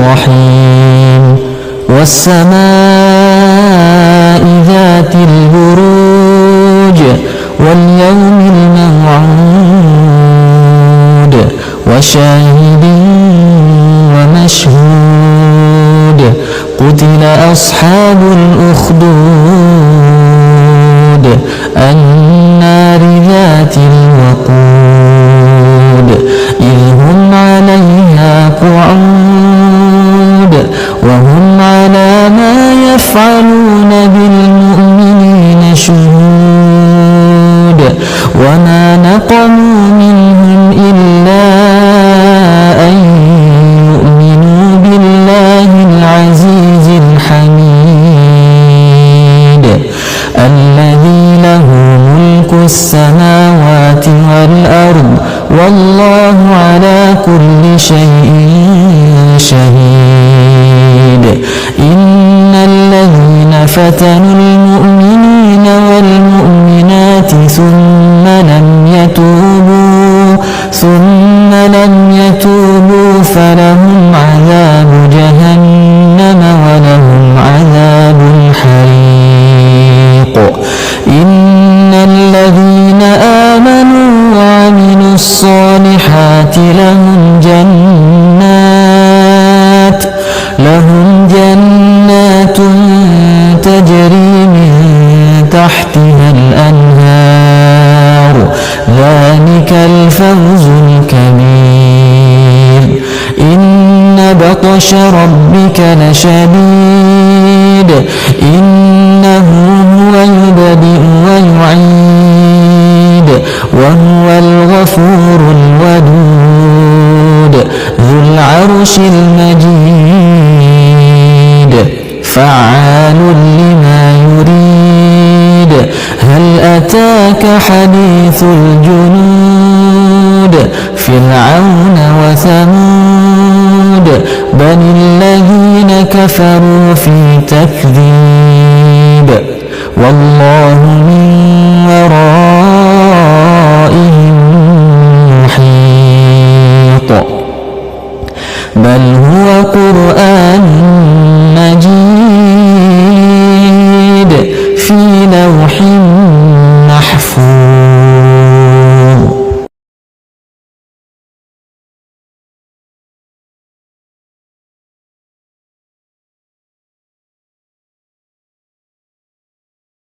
الرحيم والسماء ذات البروج واليوم الموعود وشاهد ومشهود قتل أصحاب الأخدود النار ذات الوقود إذ هم عليها قعود وهم على ما يفعلون بالمؤمنين شهود وما نقموا منهم إلا أن يؤمنوا بالله العزيز الحميد الذي له ملك السماوات والأرض والله على كل شيء شهيد إن الذين فتنوا المؤمنين والمؤمنات ثم لم يتوبوا فلهم عذاب جهنم ولهم عذاب الحريق إن الذين آمنوا وعملوا الصالحات لهم جنات تجري من تحتها الأنهار ذلك الفوز الكبير إن بطش ربك لشديد إنه هو يبدئ ويعيد وهو الغفور الودود ذو العرش المجيد فعال لما يريد هل أتاك حديث الجنود فرعون وثمود بل الذين كفروا في تكذيب والله من